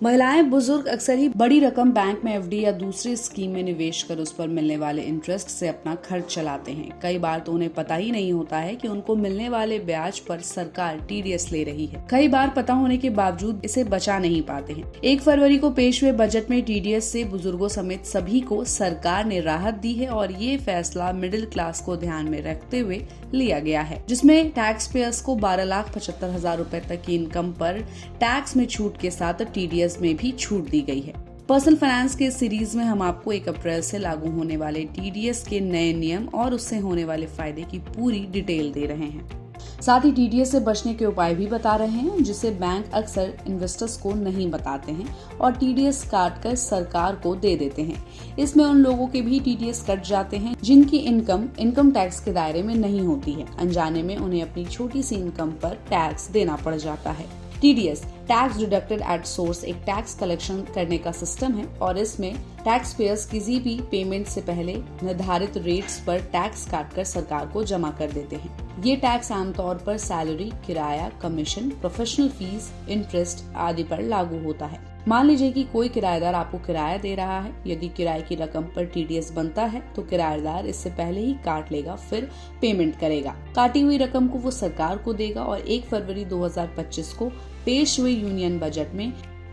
महिलाएं बुजुर्ग अक्सर ही बड़ी रकम बैंक में एफडी या दूसरी स्कीम में निवेश कर उस पर मिलने वाले इंटरेस्ट से अपना खर्च चलाते हैं। कई बार तो उन्हें पता ही नहीं होता है कि उनको मिलने वाले ब्याज पर सरकार टीडीएस ले रही है। कई बार पता होने के बावजूद इसे बचा नहीं पाते हैं। 1 फरवरी को पेश हुए बजट में टीडीएस से बुजुर्गों समेत सभी को सरकार ने राहत दी है और ये फैसला मिडिल क्लास को ध्यान में रखते हुए लिया गया है, जिसमें टैक्स पेयर्स को 12,75,000 रूपए तक की इनकम पर टैक्स में छूट के साथ टीडीएस में भी छूट दी गई है। पर्सनल फाइनेंस के सीरीज में हम आपको 1 अप्रैल से लागू होने वाले टीडीएस के नए नियम और उससे होने वाले फायदे की पूरी डिटेल दे रहे हैं। साथ ही टीडीएस से बचने के उपाय भी बता रहे हैं, जिसे बैंक अक्सर इन्वेस्टर्स को नहीं बताते हैं और टीडीएस काट कर सरकार को दे देते हैं। इसमें उन लोगों के भी टीडीएस कट जाते हैं जिनकी इनकम टैक्स के दायरे में नहीं होती है। अनजाने में उन्हें अपनी छोटी सी इनकम पर टैक्स देना पड़ जाता है। TDS tax deducted at source एक टैक्स कलेक्शन करने का सिस्टम है और इसमें टैक्स पेयर्स किसी भी पेमेंट से पहले निर्धारित रेट्स पर टैक्स काटकर सरकार को जमा कर देते हैं। ये टैक्स आमतौर पर सैलरी, किराया, कमीशन, प्रोफेशनल फीस, इंटरेस्ट आदि पर लागू होता है। मान लीजिए कि कोई किराएदार आपको किराया दे रहा है। यदि किराए की रकम पर टीडीएस बनता है तो किराएदार इससे पहले ही काट लेगा, फिर पेमेंट करेगा। काटी हुई रकम को वो सरकार को देगा और 1 फरवरी 2025 को पेश हुए यूनियन बजट में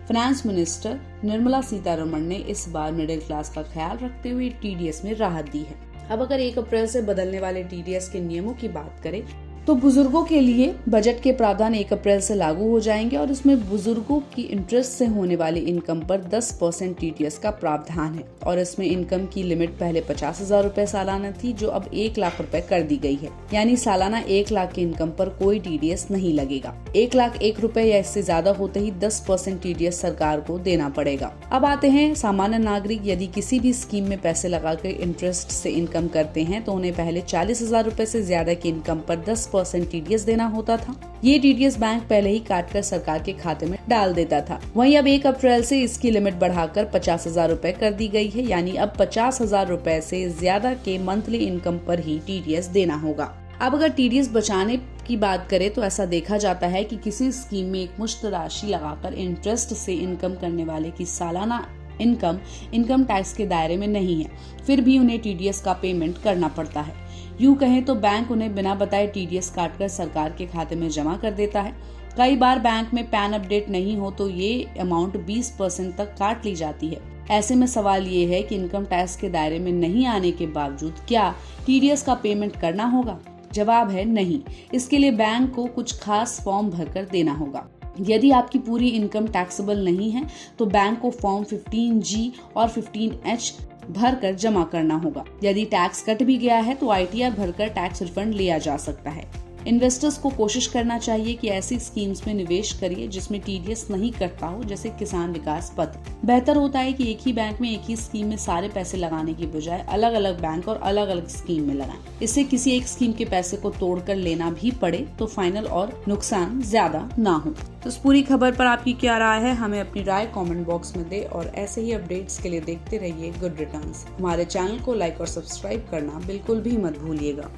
फाइनेंस मिनिस्टर निर्मला सीतारमण ने इस बार मिडिल क्लास का ख्याल रखते हुए टीडीएस में राहत दी है। अब अगर 1 अप्रैल से बदलने वाले टीडीएस के नियमों की बात करें तो बुजुर्गों के लिए बजट के प्रावधान 1 अप्रैल से लागू हो जाएंगे और इसमें बुजुर्गों की इंटरेस्ट से होने वाली इनकम पर 10% टीडीएस का प्रावधान है और इसमें इनकम की लिमिट पहले 50,000 रूपए सालाना थी, जो अब 1 लाख रूपए कर दी गई है। यानी सालाना 1 लाख की इनकम पर कोई टीडीएस नहीं लगेगा। 1,01,000 रूपए या इससे ज्यादा होते ही 10% टीडीएस सरकार को देना पड़ेगा। अब आते हैं सामान्य नागरिक। यदि किसी भी स्कीम में पैसे लगाकर इंटरेस्ट से इनकम करते हैं तो उन्हें पहले 40,000 रूपए से ज्यादा की इनकम पर 10% टीडीएस देना होता था। ये टीडीएस बैंक पहले ही काटकर सरकार के खाते में डाल देता था। वहीं अब 1 अप्रैल से इसकी लिमिट बढ़ाकर 50,000 रूपए कर दी गई है। यानी अब 50,000 रूपए से ज्यादा के मंथली इनकम पर ही टीडीएस देना होगा। अब अगर टीडीएस बचाने की बात करें तो ऐसा देखा जाता है कि किसी स्कीम में एक मुश्त राशि लगाकर इंटरेस्ट से इनकम करने वाले की सालाना इनकम टैक्स के दायरे में नहीं है, फिर भी उन्हें टीडीएस का पेमेंट करना पड़ता है। यूं कहें तो बैंक उन्हें बिना बताए टीडीएस काटकर सरकार के खाते में जमा कर देता है। कई बार बैंक में पैन अपडेट नहीं हो तो ये अमाउंट 20% तक काट ली जाती है। ऐसे में सवाल ये है कि इनकम टैक्स के दायरे में नहीं आने के बावजूद क्या टीडीएस का पेमेंट करना होगा? जवाब है नहीं। इसके लिए बैंक को कुछ खास फॉर्म भरकर देना होगा। यदि आपकी पूरी इनकम टैक्सेबल नहीं है तो बैंक को फॉर्म 15G और 15H भरकर जमा करना होगा। यदि टैक्स कट भी गया है तो आईटीआर भरकर टैक्स रिफंड लिया जा सकता है। इन्वेस्टर्स को कोशिश करना चाहिए कि ऐसी स्कीम्स में निवेश करिए जिसमें टीडीएस नहीं कटता हो, जैसे किसान विकास पत्र। बेहतर होता है कि एक ही बैंक में एक ही स्कीम में सारे पैसे लगाने की बजाय अलग अलग बैंक और अलग अलग स्कीम में लगाएं। इससे किसी एक स्कीम के पैसे को तोड़कर लेना भी पड़े तो फाइनल और नुकसान ज्यादा ना हो। तो इस पूरी खबर पर आपकी क्या राय है? हमें अपनी राय कमेंट बॉक्स में दे और ऐसे ही अपडेट्स के लिए देखते रहिए गुड रिटर्न्स। हमारे चैनल को लाइक और सब्सक्राइब करना बिल्कुल भी मत भूलिएगा।